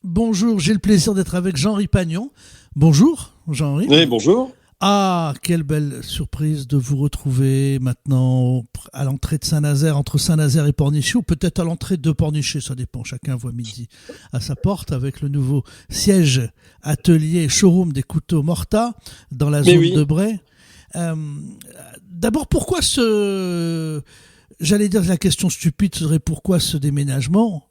Bonjour, j'ai le plaisir d'être avec Jean-Henri Pagnon. Bonjour, Jean-Henri. Oui, bonjour. Ah, quelle belle surprise de vous retrouver maintenant à l'entrée de Saint-Nazaire, entre Saint-Nazaire et Pornichet, ou peut-être à l'entrée de Pornichet, ça dépend, chacun voit midi à sa porte, avec le nouveau siège, atelier, showroom des couteaux Morta dans la Mais zone de oui. Bray. Euh, D'abord, pourquoi j'allais dire la question stupide serait pourquoi ce déménagement?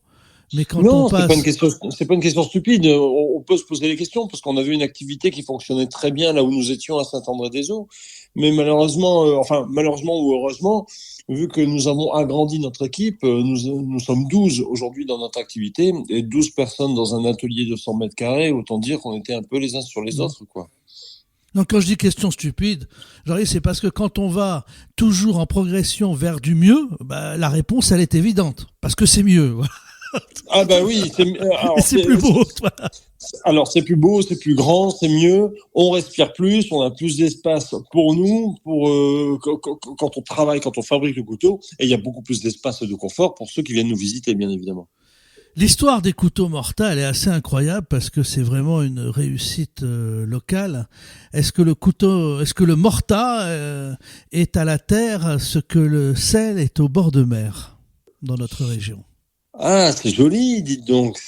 Mais quand on Non, c'est pas une passe. question, c'est pas une question stupide. On peut se poser les questions parce qu'on avait une activité qui fonctionnait très bien là où nous étions à Saint-André-des-Eaux. Mais malheureusement, malheureusement ou heureusement, vu que nous avons agrandi notre équipe, nous sommes 12 aujourd'hui dans notre activité et 12 personnes dans un atelier de 100 mètres carrés. Autant dire qu'on était un peu les uns sur les autres, quoi. Donc quand je dis question stupide, c'est parce que quand on va toujours en progression vers du mieux, bah, la réponse elle est évidente, parce que c'est mieux. Voilà. Ah bah oui, Et c'est plus beau. Voilà. alors c'est plus beau, c'est plus grand, c'est mieux. On respire plus, on a plus d'espace pour nous, pour quand on travaille, quand on fabrique le couteau, et il y a beaucoup plus d'espace et de confort pour ceux qui viennent nous visiter, bien évidemment. L'histoire des couteaux Morta, elle est assez incroyable parce que c'est vraiment une réussite locale. Est-ce que le Morta est à la terre ce que le sel est au bord de mer dans notre région? Ah, c'est joli, dites donc.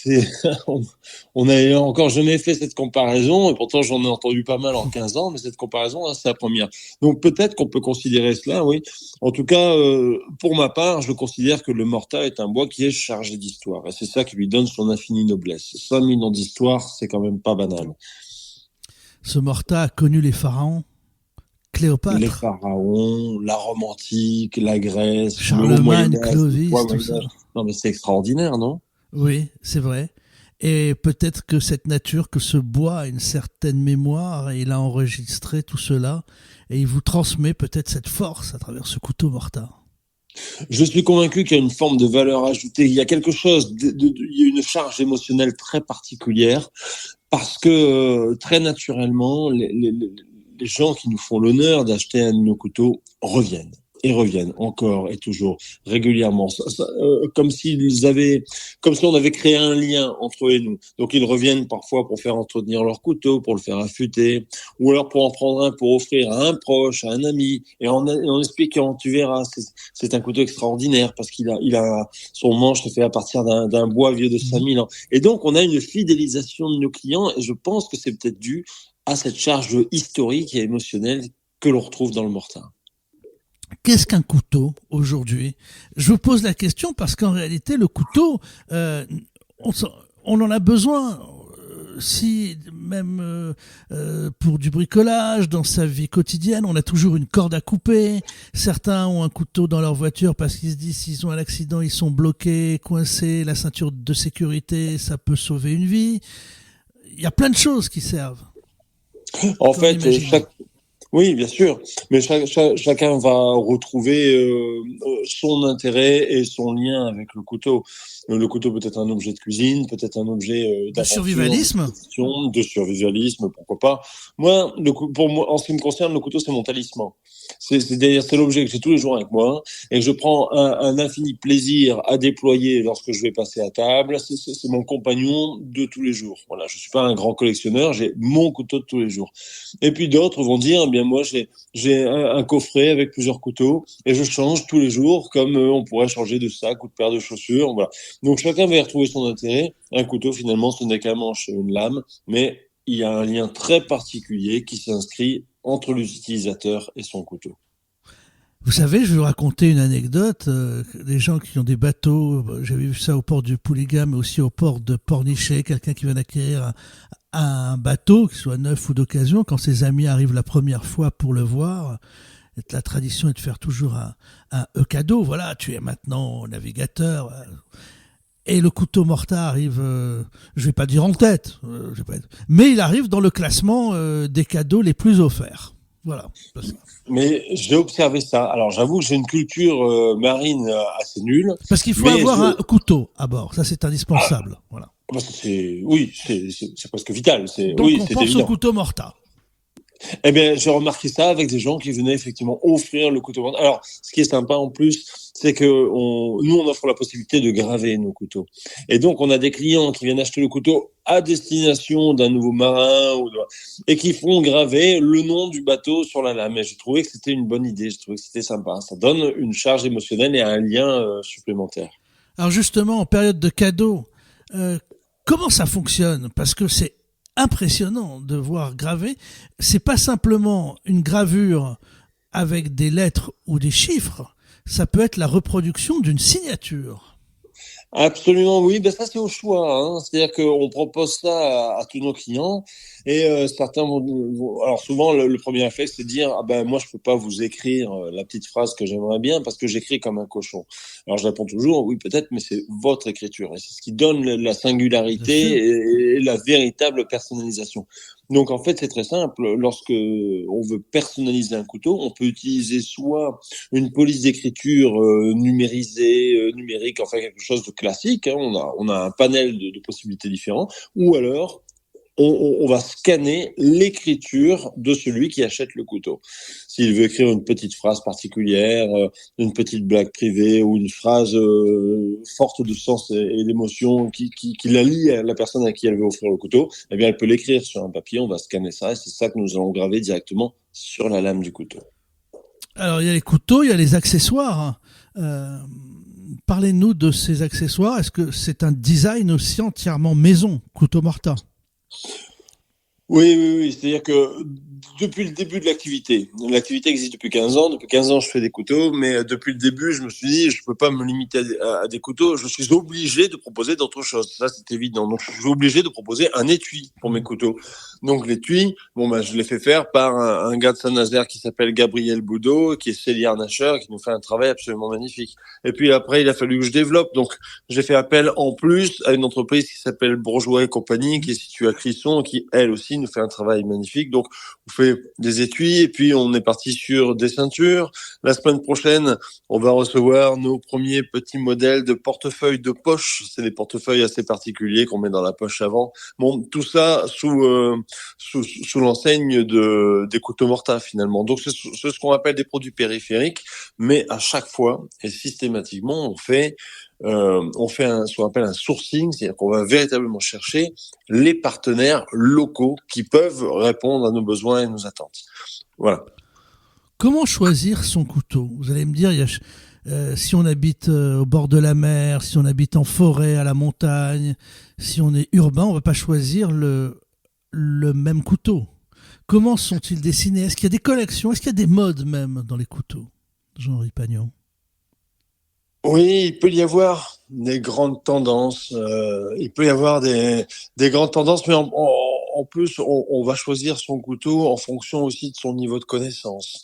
On n'a encore jamais fait cette comparaison, et pourtant j'en ai entendu pas mal en 15 ans, mais cette comparaison, là, c'est la première. Donc peut-être qu'on peut considérer cela, oui. En tout cas, pour ma part, je considère que le Morta est un bois qui est chargé d'histoire, et c'est ça qui lui donne son infinie noblesse. 5000 ans d'histoire, c'est quand même pas banal. Ce Morta a connu les pharaons, Les Cléopâtre, pharaons, la Rome antique, la Grèce, le haut Charlemagne, Moyen-Âge, le bas Clovis, tout ça. Moyen-Âge. Non, mais c'est extraordinaire, non? Oui, c'est vrai. Et peut-être que cette nature, que ce bois a une certaine mémoire et il a enregistré tout cela et il vous transmet peut-être cette force à travers ce couteau mortard. Je suis convaincu qu'il y a une forme de valeur ajoutée. Il y a quelque chose, il y a une charge émotionnelle très particulière parce que très naturellement, les gens qui nous font l'honneur d'acheter un de nos couteaux reviennent. Et reviennent encore et toujours régulièrement, comme si on avait créé un lien entre eux et nous. Donc ils reviennent parfois pour faire entretenir leur couteau, pour le faire affûter, ou alors pour en prendre un pour offrir à un proche, à un ami, et en expliquant, tu verras, c'est un couteau extraordinaire parce qu'il a son manche est fait à partir d'un bois vieux de 5000 ans. Et donc on a une fidélisation de nos clients, et je pense que c'est peut-être dû à cette charge historique et émotionnelle que l'on retrouve dans le mortin. Qu'est-ce qu'un couteau aujourd'hui? Je vous pose la question parce qu'en réalité, le couteau, on, on en a besoin. Si même pour du bricolage, dans sa vie quotidienne, on a toujours une corde à couper. Certains ont un couteau dans leur voiture parce qu'ils se disent s'ils ont un accident, ils sont bloqués, coincés. La ceinture de sécurité, ça peut sauver une vie. Il y a plein de choses qui servent, En comme fait, l'imagine. oui, bien sûr, mais chacun va retrouver son intérêt et son lien avec le couteau. Le couteau peut être un objet de cuisine, peut-être un objet De d'aventure, de survivalisme. protection, de survivalisme, pourquoi pas. Pour moi, en ce qui me concerne, le couteau, c'est mon talisman. D'ailleurs, c'est l'objet que j'ai tous les jours avec moi et que je prends un infini plaisir à déployer lorsque je vais passer à table. C'est mon compagnon de tous les jours. Voilà, je suis pas un grand collectionneur, j'ai mon couteau de tous les jours. Et puis d'autres vont dire, eh bien moi j'ai un coffret avec plusieurs couteaux et je change tous les jours comme on pourrait changer de sac ou de paire de chaussures. Voilà. Donc chacun va y retrouver son intérêt. Un couteau finalement ce n'est qu'un manche et une lame, mais il y a un lien très particulier qui s'inscrit entre l'utilisateur et son couteau. Vous savez, je vais vous raconter une anecdote. Des gens qui ont des bateaux, j'avais vu ça au port du Pouligam, mais aussi au port de Pornichet, quelqu'un qui vient d'acquérir un bateau, qu'il soit neuf ou d'occasion, quand ses amis arrivent la première fois pour le voir, la tradition est de faire toujours un cadeau. Voilà, tu es maintenant navigateur. Et le couteau morta arrive, je vais pas dire en tête, mais il arrive dans le classement des cadeaux les plus offerts. Voilà. Mais j'ai observé ça. Alors j'avoue que j'ai une culture marine assez nulle, Parce qu'il faut mais avoir un couteau à bord, ça c'est indispensable. Voilà. oui, c'est presque vital. Donc Oui, on c'est pense au évident. couteau morta. Eh bien, j'ai remarqué ça avec des gens qui venaient effectivement offrir le couteau. Alors, ce qui est sympa en plus, c'est que nous, on offre la possibilité de graver nos couteaux. Et donc, on a des clients qui viennent acheter le couteau à destination d'un nouveau marin et qui font graver le nom du bateau sur la lame. Et j'ai trouvé que c'était une bonne idée. J'ai trouvé que c'était sympa. Ça donne une charge émotionnelle et un lien supplémentaire. Alors justement, en période de cadeaux, euh, comment ça fonctionne? Parce que c'est impressionnant de voir graver. C'est pas simplement une gravure avec des lettres ou des chiffres. Ça peut être la reproduction d'une signature. Absolument, oui. Ben ça, c'est au choix. Hein. C'est-à-dire qu'on propose ça à tous nos clients et certains alors souvent, le premier réflexe, c'est de dire, ah ben moi, je peux pas vous écrire la petite phrase que j'aimerais bien parce que j'écris comme un cochon. Alors je réponds toujours, oui, peut-être, mais c'est votre écriture et c'est ce qui donne la Bien sûr. singularité et la véritable personnalisation. Donc en fait, c'est très simple. Lorsque on veut personnaliser un couteau, on peut utiliser soit une police d'écriture numérisée, numérique, enfin quelque chose de classique. Hein, on a un panel de possibilités différents. Ou alors, on va scanner l'écriture de celui qui achète le couteau. S'il veut écrire une petite phrase particulière, une petite blague privée ou une phrase forte de sens et d'émotion qui la lie à la personne à qui elle veut offrir le couteau, eh bien, elle peut l'écrire sur un papier, on va scanner ça et c'est ça que nous allons graver directement sur la lame du couteau. Alors il y a les couteaux, il y a les accessoires. Euh, Parlez-nous de ces accessoires. Est-ce que c'est un design aussi entièrement maison, couteau Morta? Oui, oui, oui. C'est-à-dire que depuis le début de l'activité existe depuis 15 ans. Depuis 15 ans, je fais des couteaux, mais depuis le début, je me suis dit, je peux pas me limiter à des couteaux. Je suis obligé de proposer d'autres choses. Ça, c'est évident. Donc, je suis obligé de proposer un étui pour mes couteaux. Donc, l'étui, bon, ben, je l'ai fait faire par un gars de Saint-Nazaire qui s'appelle Gabriel Boudot, qui est cellier harnacheur, qui nous fait un travail absolument magnifique. Et puis après, il a fallu que je développe. Donc, j'ai fait appel en plus à une entreprise qui s'appelle Bourgeois et compagnie, qui est située à Clisson, qui, elle aussi, nous fait un travail magnifique. Donc, on fait des étuis et puis on est parti sur des ceintures. La semaine prochaine, on va recevoir nos premiers petits modèles de portefeuilles de poche. C'est des portefeuilles assez particuliers qu'on met dans la poche avant. Bon, tout ça sous l'enseigne des couteaux Morta finalement. Donc, c'est ce qu'on appelle des produits périphériques, mais à chaque fois et systématiquement, on fait ce qu'on appelle un sourcing, c'est-à-dire qu'on va véritablement chercher les partenaires locaux qui peuvent répondre à nos besoins et nos attentes. Voilà. Comment choisir son couteau? Vous allez me dire, si on habite au bord de la mer, si on habite en forêt, à la montagne, si on est urbain, on ne va pas choisir le même couteau. Comment sont-ils dessinés? Est-ce qu'il y a des collections? Est-ce qu'il y a des modes même dans les couteaux? Jean-Henri Pagnon. Oui, il peut y avoir des grandes tendances. Il peut y avoir des grandes tendances, mais en plus, on va choisir son couteau en fonction aussi de son niveau de connaissance.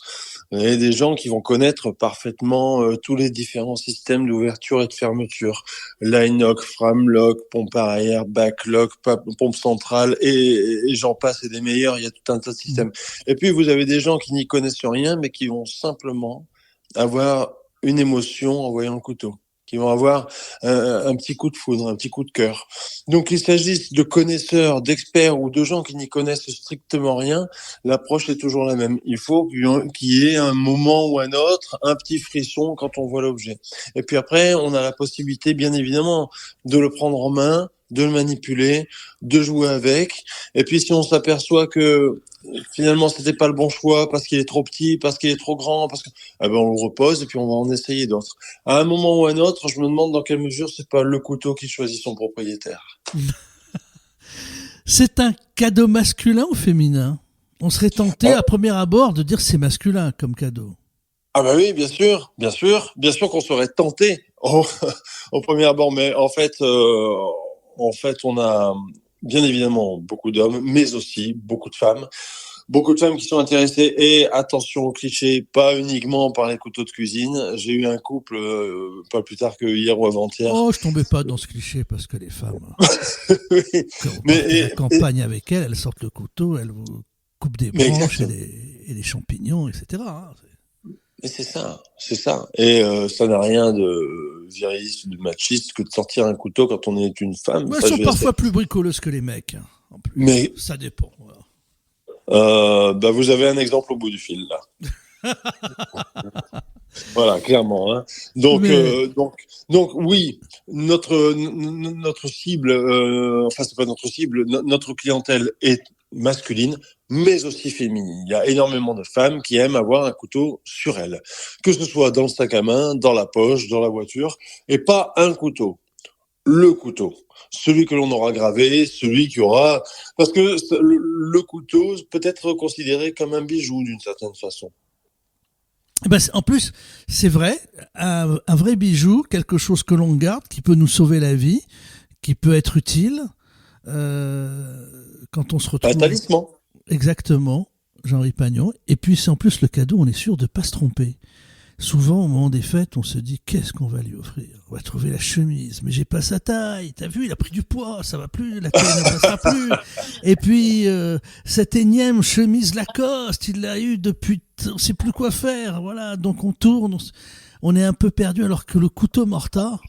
Il y a des gens qui vont connaître parfaitement tous les différents systèmes d'ouverture et de fermeture. Line lock, frame lock, pompe arrière, back lock, pompe centrale, et j'en passe, et des meilleurs. Il y a tout un tas de systèmes. Et puis, vous avez des gens qui n'y connaissent rien, mais qui vont simplement avoir une émotion en voyant le couteau, qui vont avoir un petit coup de foudre, un petit coup de cœur. Donc, qu'il s'agisse de connaisseurs, d'experts ou de gens qui n'y connaissent strictement rien, l'approche est toujours la même. Il faut qu'il y ait un moment ou un autre, un petit frisson quand on voit l'objet. Et puis après, on a la possibilité, bien évidemment, de le prendre en main, de le manipuler, de jouer avec. Et puis, si on s'aperçoit que finalement c'était pas le bon choix parce qu'il est trop petit, parce qu'il est trop grand, parce que ben on le repose et puis on va en essayer d'autres. À un moment ou à un autre, je me demande dans quelle mesure c'est pas le couteau qui choisit son propriétaire. C'est un cadeau masculin ou féminin? On serait tenté Ah, à premier abord de dire c'est masculin comme cadeau. ah bah oui, bien sûr, bien sûr, bien sûr qu'on serait tenté au premier abord, mais en fait, on a bien évidemment beaucoup d'hommes, mais aussi beaucoup de femmes. Beaucoup de femmes qui sont intéressées et attention aux clichés, pas uniquement par les couteaux de cuisine. J'ai eu un couple pas plus tard que hier ou avant-hier. Oh, je tombais pas dans ce cliché parce que les femmes, Oui, quand vous mais, partez à la campagne avec elles, elles sortent le couteau, elles vous coupent des mais branches exactement. et des champignons, etc. Mais c'est ça, c'est ça. Et ça n'a rien de viriliste ou de machiste que de sortir un couteau quand on est une femme. Mais elles Ça, sont je vais parfois plus bricoleuses que les mecs, hein, en plus. Mais Ça dépend. Voilà. Vous avez un exemple au bout du fil, là. Voilà, clairement. Hein. Donc, Mais euh, donc, donc, oui, notre cible, enfin, c'est pas notre cible, notre clientèle est masculine, mais aussi féminine. Il y a énormément de femmes qui aiment avoir un couteau sur elles, que ce soit dans le sac à main, dans la poche, dans la voiture, et pas un couteau, le couteau. Celui que l'on aura gravé, celui qui aura... Parce que le couteau peut être considéré comme un bijou d'une certaine façon. en plus, c'est vrai, un vrai bijou, quelque chose que l'on garde, qui peut nous sauver la vie, qui peut être utile quand on se Un retrouve talisman. exactement, Jean-Henri Pagnon. Et puis, c'est en plus le cadeau, on est sûr de ne pas se tromper. Souvent, au moment des fêtes, on se dit qu'est-ce qu'on va lui offrir. On va trouver la chemise, mais j'ai pas sa taille. T'as vu, il a pris du poids, ça va plus, la taille ne passera plus. Et puis cette énième chemise Lacoste, il l'a eu depuis, on sait plus quoi faire. Voilà, donc on tourne, on est un peu perdu. Alors que le couteau mortard,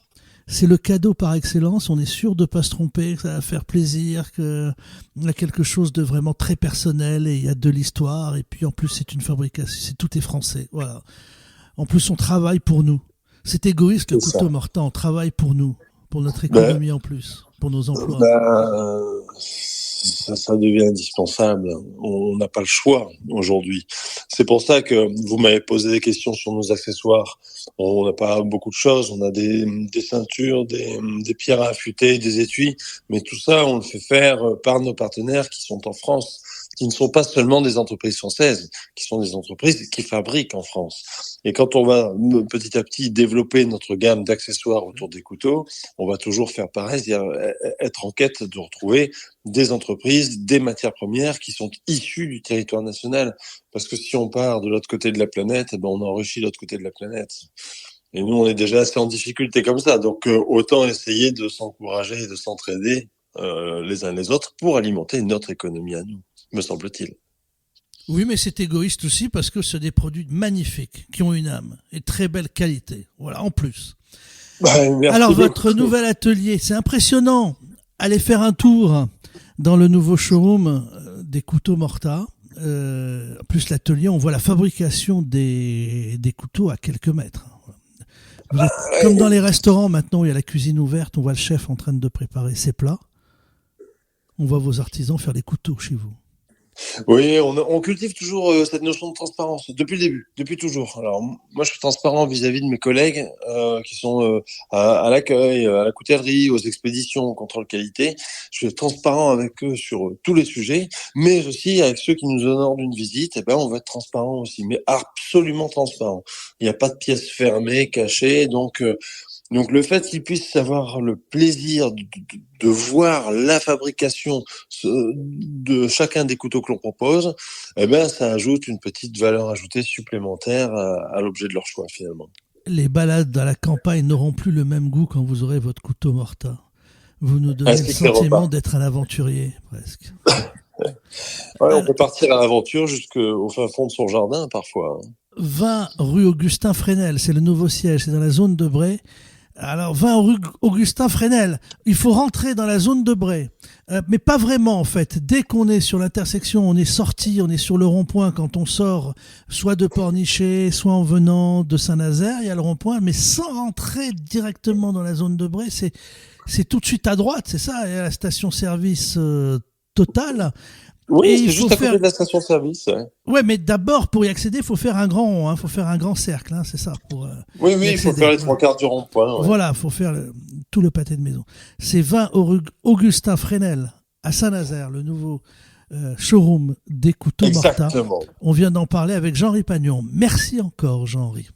c'est le cadeau par excellence. On est sûr de pas se tromper, que ça va faire plaisir, que il y a quelque chose de vraiment très personnel et il y a de l'histoire. Et puis en plus, c'est une fabrication, tout est français. Voilà. En plus, on travaille pour nous. C'est égoïste, le C'est ça. couteau mortant. On travaille pour nous, pour notre Ben, économie en plus, pour nos emplois. ça devient indispensable. On n'a pas le choix aujourd'hui. C'est pour ça que vous m'avez posé des questions sur nos accessoires. On n'a pas beaucoup de choses. On a des ceintures, des pierres à affûter, des étuis. Mais tout ça, on le fait faire par nos partenaires qui sont en France, qui ne sont pas seulement des entreprises françaises, qui sont des entreprises qui fabriquent en France. Et quand on va petit à petit développer notre gamme d'accessoires autour des couteaux, on va toujours faire pareil, c'est-à-dire être en quête de retrouver des entreprises, des matières premières qui sont issues du territoire national. Parce que si on part de l'autre côté de la planète, eh ben on enrichit l'autre côté de la planète. Et nous, on est déjà assez en difficulté comme ça. Donc, autant essayer de s'encourager et de s'entraider les uns les autres pour alimenter notre économie à nous, me semble-t-il. Oui, mais c'est égoïste aussi parce que c'est des produits magnifiques, qui ont une âme et très belle qualité. Voilà, en plus. Merci Alors, votre beaucoup. nouvel atelier, c'est impressionnant. Allez faire un tour dans le nouveau showroom des couteaux Morta. Plus l'atelier, on voit la fabrication des couteaux à quelques mètres. Vous êtes comme dans les restaurants maintenant où il y a la cuisine ouverte, on voit le chef en train de préparer ses plats. On voit vos artisans faire les couteaux chez vous. Oui, on cultive toujours cette notion de transparence depuis le début, depuis toujours. Alors moi, je suis transparent vis-à-vis de mes collègues qui sont à l'accueil, à la coutellerie, aux expéditions, au contrôle qualité. Je suis transparent avec eux sur tous les sujets, mais aussi avec ceux qui nous honorent d'une visite. Eh ben, on va être transparent aussi, mais absolument transparent. Il n'y a pas de pièces fermées, cachées, donc le fait qu'ils puissent avoir le plaisir de voir la fabrication de chacun des couteaux que l'on propose, eh ben ça ajoute une petite valeur ajoutée supplémentaire à l'objet de leur choix finalement. Les balades dans la campagne n'auront plus le même goût quand vous aurez votre couteau Morta. Vous nous donnez le Ainsi que les sentiment repas. d'être un aventurier, presque. Ouais, on Alors, peut partir à l'aventure jusqu'au fin fond de son jardin parfois. Hein. 20 rue Augustin Fresnel, c'est le nouveau siège, c'est dans la zone de Bray. Alors, 20 rue Augustin Fresnel, il faut rentrer dans la zone de Bray. Mais pas vraiment, en fait. Dès qu'on est sur l'intersection, on est sorti, on est sur le rond-point quand on sort, soit de Pornichet, soit en venant de Saint-Nazaire, il y a le rond-point, mais sans rentrer directement dans la zone de Bray, c'est tout de suite à droite, c'est ça, il y a la station-service Total. Et Oui, il c'est faut juste à côté faire... de la station-service. Ouais. Ouais, mais d'abord, pour y accéder, il faut faire un grand rond, faut faire un grand cercle, c'est ça, pour Oui, y oui, il faut faire accéder. les Voilà. trois quarts du rond-point. Ouais. Voilà, faut faire tout le pâté de maison. C'est 20 Augustin Fresnel à Saint-Nazaire, le nouveau showroom des couteaux Morta. Exactement. On vient d'en parler avec Jean-Henri Pagnon. Merci encore, Jean-Henri.